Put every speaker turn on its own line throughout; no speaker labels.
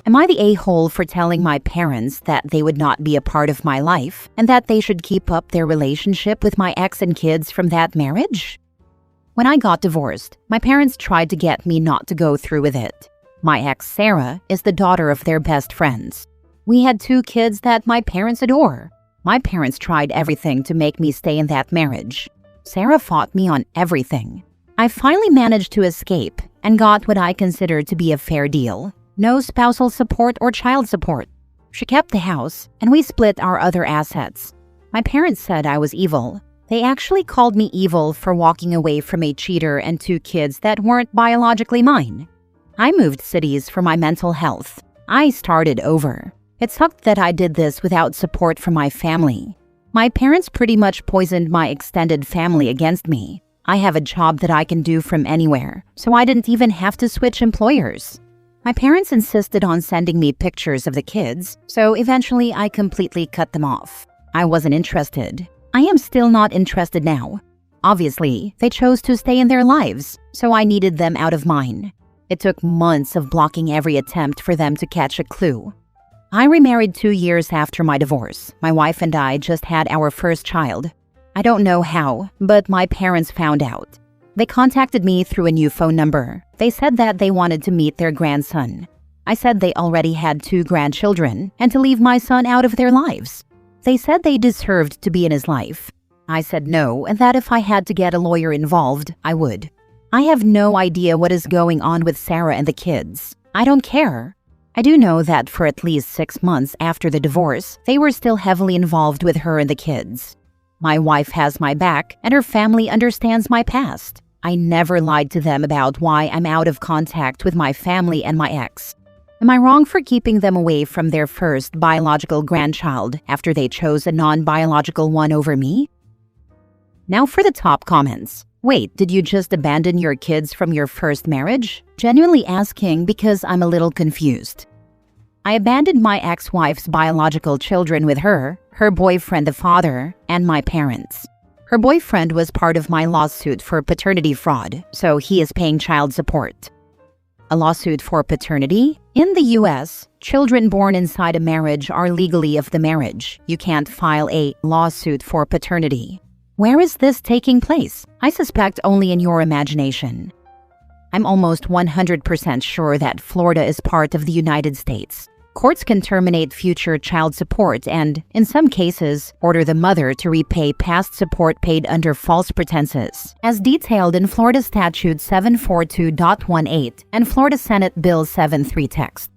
Am I the a-hole for telling my parents that they would not be a part of my life and that they should keep up their relationship with my ex and kids from that marriage? When I got divorced, my parents tried to get me not to go through with it. My ex, Sarah, is the daughter of their best friends. We had 2 kids that my parents adore. My parents tried everything to make me stay in that marriage. Sarah fought me on everything. I finally managed to escape and got what I consider to be a fair deal. No spousal support or child support. She kept the house, and we split our other assets. My parents said I was evil. They actually called me evil for walking away from a cheater and 2 kids that weren't biologically mine. I moved cities for my mental health. I started over. It sucked that I did this without support from my family. My parents pretty much poisoned my extended family against me. I have a job that I can do from anywhere, so I didn't even have to switch employers. My parents insisted on sending me pictures of the kids, so eventually I completely cut them off. I wasn't interested. I am still not interested now. Obviously, they chose to stay in their lives, so I needed them out of mine. It took months of blocking every attempt for them to catch a clue. I remarried 2 years after my divorce. My wife and I just had our first child. I don't know how, but my parents found out. They contacted me through a new phone number. They said that they wanted to meet their grandson. I said they already had 2 grandchildren and to leave my son out of their lives. They said they deserved to be in his life. I said no, and that if I had to get a lawyer involved, I would. I have no idea what is going on with Sarah and the kids. I don't care. I do know that for at least 6 months after the divorce, they were still heavily involved with her and the kids. My wife has my back, and her family understands my past. I never lied to them about why I'm out of contact with my family and my ex. Am I wrong for keeping them away from their first biological grandchild after they chose a non-biological one over me? Now for the top comments. Wait, did you just abandon your kids from your first marriage? Genuinely asking because I'm a little confused. I abandoned my ex-wife's biological children with her boyfriend the father, and my parents. Her boyfriend was part of my lawsuit for paternity fraud, so he is paying child support. A lawsuit for paternity? In the US, children born inside a marriage are legally of the marriage. You can't file a lawsuit for paternity. Where is this taking place? I suspect only in your imagination. I'm almost 100% sure that Florida is part of the United States. Courts can terminate future child support and, in some cases, order the mother to repay past support paid under false pretenses, as detailed in Florida Statute 742.18 and Florida Senate Bill 73 text.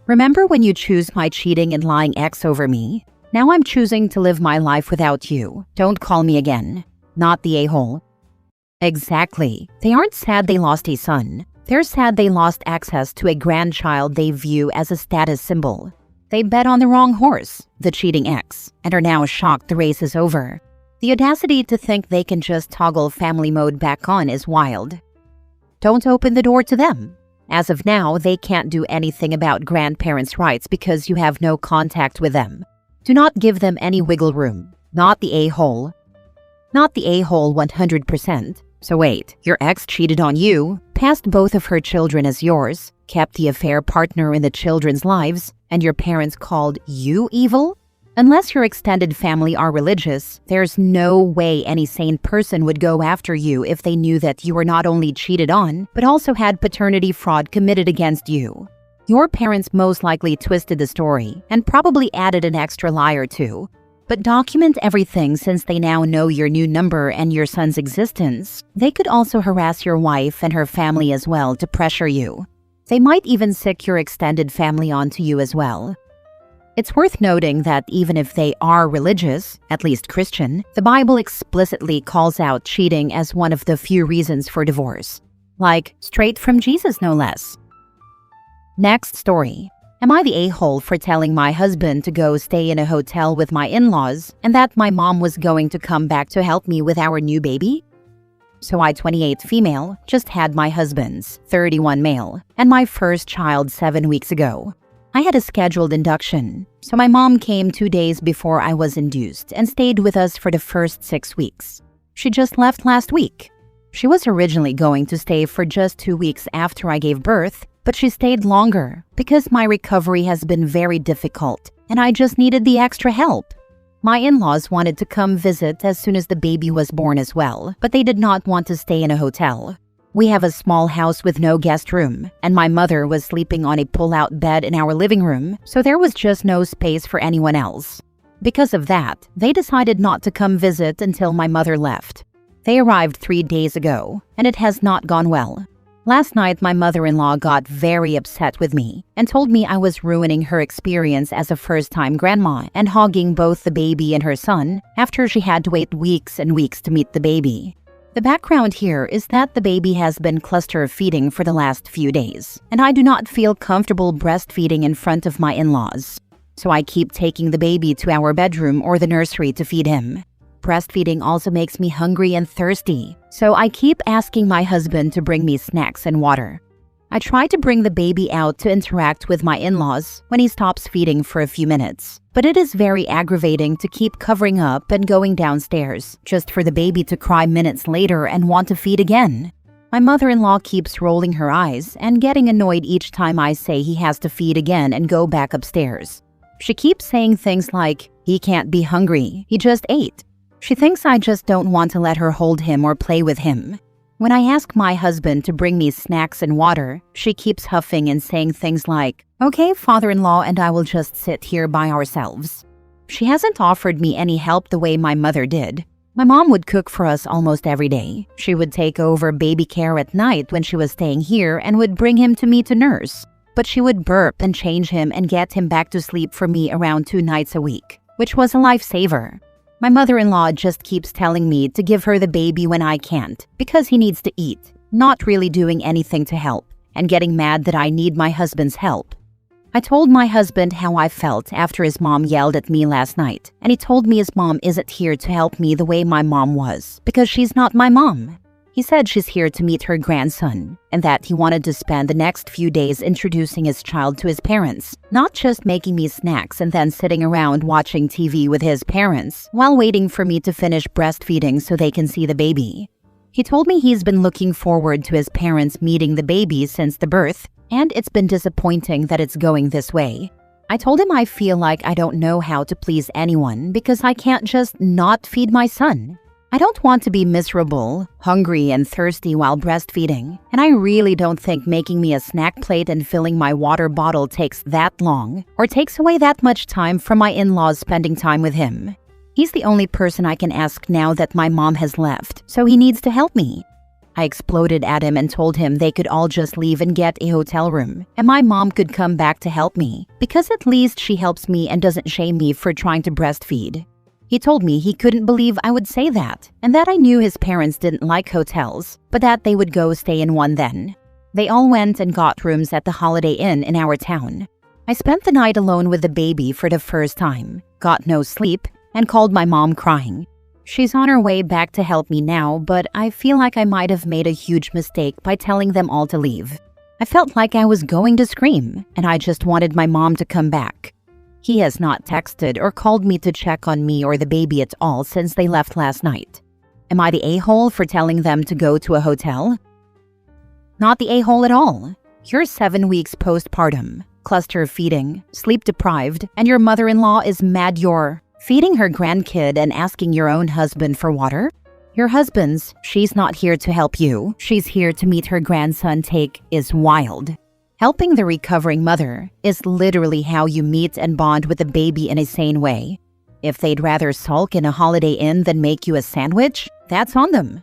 Remember when you choose my cheating and lying ex over me? Now I'm choosing to live my life without you. Don't call me again. Not the a-hole. Exactly. They aren't sad they lost a son. They're sad they lost access to a grandchild they view as a status symbol. They bet on the wrong horse, the cheating ex, and are now shocked the race is over. The audacity to think they can just toggle family mode back on is wild. Don't open the door to them. As of now, they can't do anything about grandparents' rights because you have no contact with them. Do not give them any wiggle room. Not the a-hole. Not the a-hole 100%. So wait, your ex cheated on you, passed both of her children as yours, kept the affair partner in the children's lives, and your parents called you evil? Unless your extended family are religious, there's no way any sane person would go after you if they knew that you were not only cheated on, but also had paternity fraud committed against you. Your parents most likely twisted the story and probably added an extra lie or two. But document everything since they now know your new number and your son's existence. They could also harass your wife and her family as well to pressure you. They might even sick your extended family onto you as well. It's worth noting that even if they are religious, at least Christian, the Bible explicitly calls out cheating as one of the few reasons for divorce. Like, straight from Jesus no less. Next story. Am I the a-hole for telling my husband to go stay in a hotel with my in-laws and that my mom was going to come back to help me with our new baby? So I, 28 female, just had my husband's, 31 male, and my first child 7 weeks ago. I had a scheduled induction, so my mom came 2 days before I was induced and stayed with us for the first 6 weeks. She just left last week. She was originally going to stay for just 2 weeks after I gave birth, but she stayed longer because my recovery has been very difficult and I just needed the extra help. My in-laws wanted to come visit as soon as the baby was born as well, but they did not want to stay in a hotel. We have a small house with no guest room, and my mother was sleeping on a pull-out bed in our living room, so there was just no space for anyone else. Because of that, they decided not to come visit until my mother left. They arrived 3 days ago, and it has not gone well. Last night, my mother-in-law got very upset with me and told me I was ruining her experience as a first-time grandma and hogging both the baby and her son after she had to wait weeks and weeks to meet the baby. The background here is that the baby has been cluster feeding for the last few days, and I do not feel comfortable breastfeeding in front of my in-laws. So I keep taking the baby to our bedroom or the nursery to feed him. Breastfeeding also makes me hungry and thirsty, so I keep asking my husband to bring me snacks and water. I try to bring the baby out to interact with my in-laws when he stops feeding for a few minutes, but it is very aggravating to keep covering up and going downstairs just for the baby to cry minutes later and want to feed again. My mother-in-law keeps rolling her eyes and getting annoyed each time I say he has to feed again and go back upstairs. She keeps saying things like, "He can't be hungry, he just ate." She thinks I just don't want to let her hold him or play with him. When I ask my husband to bring me snacks and water, she keeps huffing and saying things like, "Okay, father-in-law and I will just sit here by ourselves." She hasn't offered me any help the way my mother did. My mom would cook for us almost every day. She would take over baby care at night when she was staying here and would bring him to me to nurse. But she would burp and change him and get him back to sleep for me around 2 nights a week, which was a lifesaver. My mother-in-law just keeps telling me to give her the baby when I can't because he needs to eat, not really doing anything to help, and getting mad that I need my husband's help. I told my husband how I felt after his mom yelled at me last night, and he told me his mom isn't here to help me the way my mom was because she's not my mom. He said she's here to meet her grandson, and that he wanted to spend the next few days introducing his child to his parents, not just making me snacks and then sitting around watching TV with his parents while waiting for me to finish breastfeeding so they can see the baby. He told me he's been looking forward to his parents meeting the baby since the birth, and it's been disappointing that it's going this way. I told him I feel like I don't know how to please anyone because I can't just not feed my son. I don't want to be miserable, hungry, and thirsty while breastfeeding, and I really don't think making me a snack plate and filling my water bottle takes that long or takes away that much time from my in-laws spending time with him. He's the only person I can ask now that my mom has left, so he needs to help me. I exploded at him and told him they could all just leave and get a hotel room, and my mom could come back to help me, because at least she helps me and doesn't shame me for trying to breastfeed. He told me he couldn't believe I would say that, and that I knew his parents didn't like hotels, but that they would go stay in one then. They all went and got rooms at the Holiday Inn in our town. I spent the night alone with the baby for the first time, got no sleep, and called my mom crying. She's on her way back to help me now, but I feel like I might have made a huge mistake by telling them all to leave. I felt like I was going to scream, and I just wanted my mom to come back. He has not texted or called me to check on me or the baby at all since they left last night. Am I the a-hole for telling them to go to a hotel? Not the a-hole at all. You're 7 weeks postpartum, cluster feeding, sleep deprived, and your mother-in-law is mad you're feeding her grandkid and asking your own husband for water? Your husband's, she's not here to help you, she's here to meet her grandson take is wild. Helping the recovering mother is literally how you meet and bond with the baby in a sane way. If they'd rather sulk in a Holiday Inn than make you a sandwich, that's on them.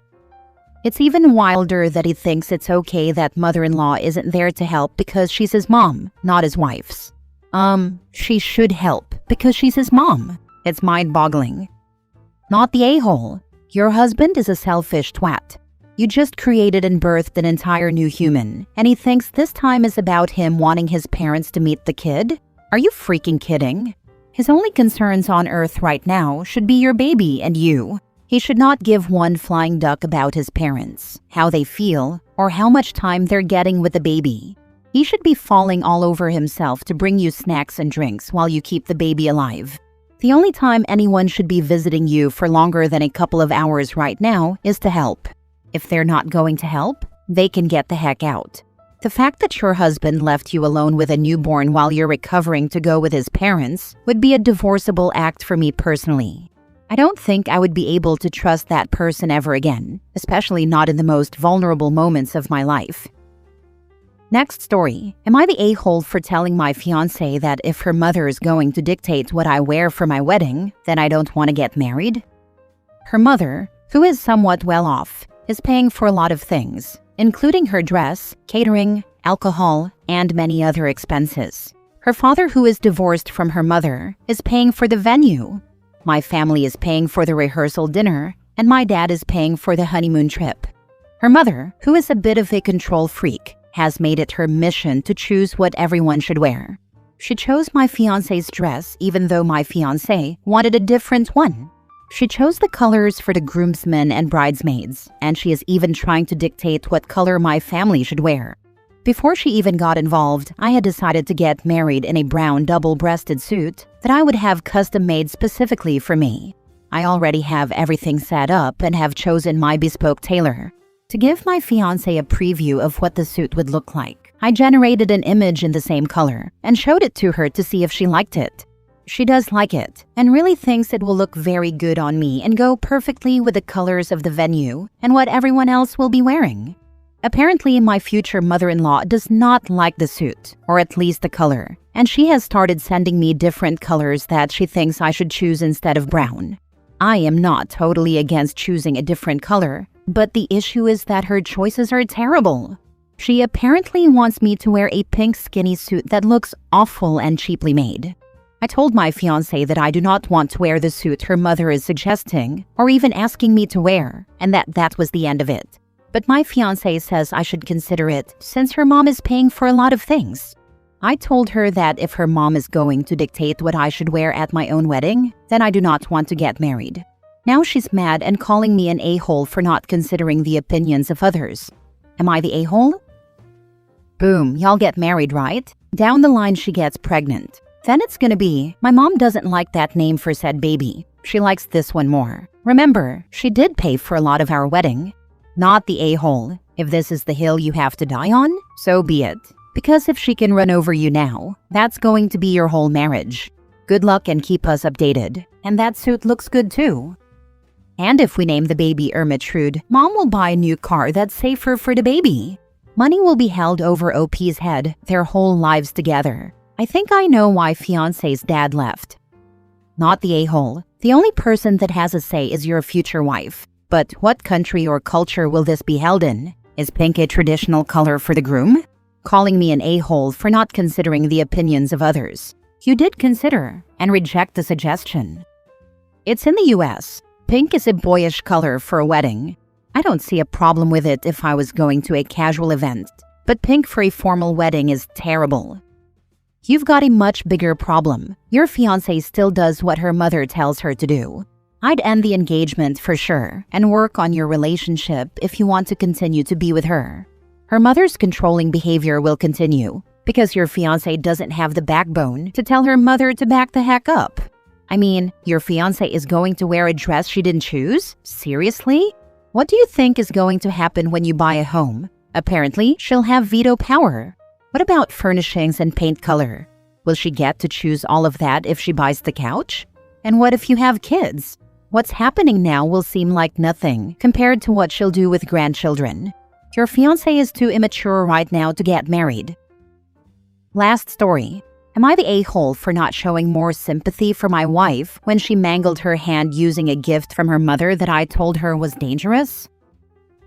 It's even wilder that he thinks it's okay that mother-in-law isn't there to help because she's his mom, not his wife's. She should help because she's his mom. It's mind-boggling. Not the a-hole. Your husband is a selfish twat. You just created and birthed an entire new human, and he thinks this time is about him wanting his parents to meet the kid? Are you freaking kidding? His only concerns on earth right now should be your baby and you. He should not give one flying duck about his parents, how they feel, or how much time they're getting with the baby. He should be falling all over himself to bring you snacks and drinks while you keep the baby alive. The only time anyone should be visiting you for longer than a couple of hours right now is to help. If they're not going to help, they can get the heck out. The fact that your husband left you alone with a newborn while you're recovering to go with his parents would be a divorceable act for me personally. I don't think I would be able to trust that person ever again, especially not in the most vulnerable moments of my life. Next story. Am I the a-hole for telling my fiancé that if her mother is going to dictate what I wear for my wedding, then I don't want to get married? Her mother, who is somewhat well off, is paying for a lot of things, including her dress, catering, alcohol, and many other expenses. Her father, who is divorced from her mother, is paying for the venue. My family is paying for the rehearsal dinner, and my dad is paying for the honeymoon trip. Her mother, who is a bit of a control freak, has made it her mission to choose what everyone should wear. She chose my fiancé's dress even though my fiancé wanted a different one. She chose the colors for the groomsmen and bridesmaids, and she is even trying to dictate what color my family should wear. Before she even got involved, I had decided to get married in a brown double-breasted suit that I would have custom-made specifically for me. I already have everything set up and have chosen my bespoke tailor. To give my fiancé a preview of what the suit would look like, I generated an image in the same color and showed it to her to see if she liked it. She does like it and really thinks it will look very good on me and go perfectly with the colors of the venue and what everyone else will be wearing. Apparently, my future mother-in-law does not like the suit, or at least the color, and she has started sending me different colors that she thinks I should choose instead of brown. I am not totally against choosing a different color, but the issue is that her choices are terrible. She apparently wants me to wear a pink skinny suit that looks awful and cheaply made. I told my fiancé that I do not want to wear the suit her mother is suggesting or even asking me to wear, and that was the end of it. But my fiancé says I should consider it since her mom is paying for a lot of things. I told her that if her mom is going to dictate what I should wear at my own wedding, then I do not want to get married. Now she's mad and calling me an a-hole for not considering the opinions of others. Am I the a-hole? Boom, y'all get married, right? Down the line she gets pregnant. Then it's gonna be, my mom doesn't like that name for said baby. She likes this one more. Remember, she did pay for a lot of our wedding. Not the a-hole. If this is the hill you have to die on, so be it. Because if she can run over you now, that's going to be your whole marriage. Good luck and keep us updated. And that suit looks good too. And if we name the baby Ermitrude, Mom will buy a new car that's safer for the baby. Money will be held over OP's head their whole lives together. I think I know why fiancé's dad left. Not the a-hole. The only person that has a say is your future wife. But what country or culture will this be held in? Is pink a traditional color for the groom? Calling me an a-hole for not considering the opinions of others. You did consider and reject the suggestion. It's in the US. Pink is a boyish color for a wedding. I don't see a problem with it if I was going to a casual event, but pink for a formal wedding is terrible. You've got a much bigger problem. Your fiancé still does what her mother tells her to do. I'd end the engagement for sure and work on your relationship if you want to continue to be with her. Her mother's controlling behavior will continue because your fiancé doesn't have the backbone to tell her mother to back the heck up. I mean, your fiancé is going to wear a dress she didn't choose? Seriously? What do you think is going to happen when you buy a home? Apparently, she'll have veto power. What about furnishings and paint color? Will she get to choose all of that if she buys the couch? And what if you have kids? What's happening now will seem like nothing compared to what she'll do with grandchildren. Your fiancé is too immature right now to get married. Last story. Am I the a-hole for not showing more sympathy for my wife when she mangled her hand using a gift from her mother that I told her was dangerous?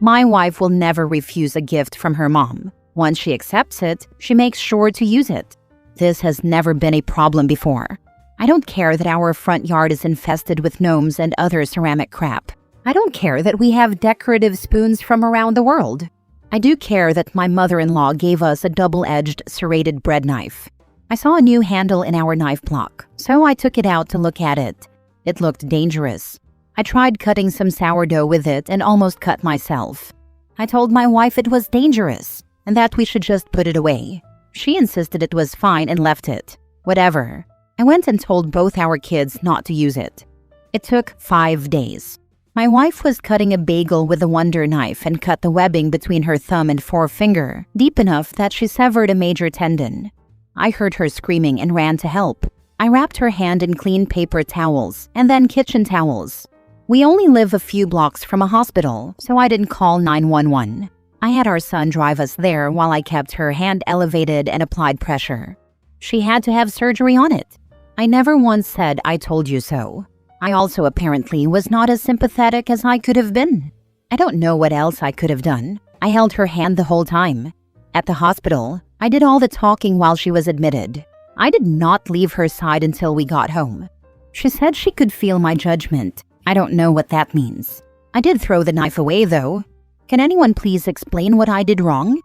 My wife will never refuse a gift from her mom. Once she accepts it, she makes sure to use it. This has never been a problem before. I don't care that our front yard is infested with gnomes and other ceramic crap. I don't care that we have decorative spoons from around the world. I do care that my mother-in-law gave us a double-edged serrated bread knife. I saw a new handle in our knife block, so I took it out to look at it. It looked dangerous. I tried cutting some sourdough with it and almost cut myself. I told my wife it was dangerous and that we should just put it away. She insisted it was fine and left it. Whatever. I went and told both our kids not to use it. It took 5 days. My wife was cutting a bagel with a Wonder knife and cut the webbing between her thumb and forefinger deep enough that she severed a major tendon. I heard her screaming and ran to help. I wrapped her hand in clean paper towels and then kitchen towels. We only live a few blocks from a hospital, so I didn't call 911. I had our son drive us there while I kept her hand elevated and applied pressure. She had to have surgery on it. I never once said, "I told you so." I also apparently was not as sympathetic as I could have been. I don't know what else I could have done. I held her hand the whole time. At the hospital, I did all the talking while she was admitted. I did not leave her side until we got home. She said she could feel my judgment. I don't know what that means. I did throw the knife away, though. Can anyone please explain what I did wrong?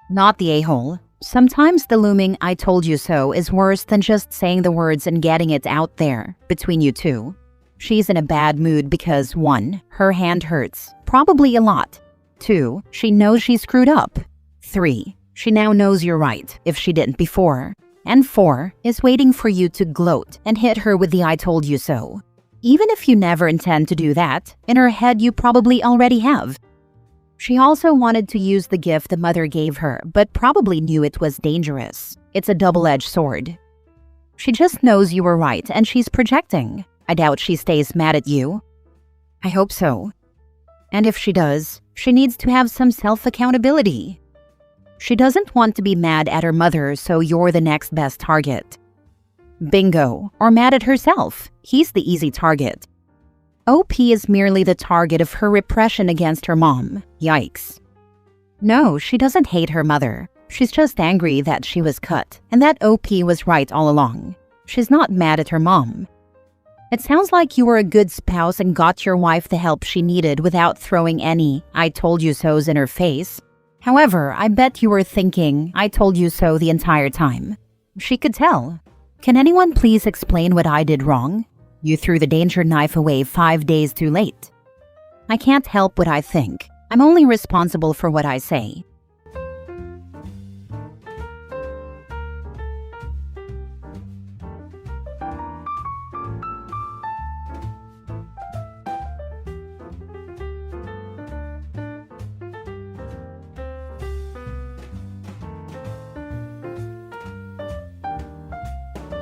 Not the a-hole. Sometimes the looming "I told you so" is worse than just saying the words and getting it out there, between you two. She's in a bad mood because 1. Her hand hurts, probably a lot. 2. She knows she screwed up. 3. She now knows you're right, if she didn't before. And 4. Is waiting for you to gloat and hit her with the "I told you so." Even if you never intend to do that, in her head you probably already have. She also wanted to use the gift the mother gave her, but probably knew it was dangerous. It's a double-edged sword. She just knows you were right and she's projecting. I doubt she stays mad at you. I hope so. And if she does, she needs to have some self-accountability. She doesn't want to be mad at her mother, so you're the next best target. Bingo. Or mad at herself. He's the easy target. OP is merely the target of her repression against her mom. Yikes. No, she doesn't hate her mother. She's just angry that she was cut and that OP was right all along. She's not mad at her mom. It sounds like you were a good spouse and got your wife the help she needed without throwing any "I told you so's" in her face. However, I bet you were thinking "I told you so" the entire time. She could tell. Can anyone please explain what I did wrong? You threw the danger knife away 5 days too late. I can't help what I think. I'm only responsible for what I say.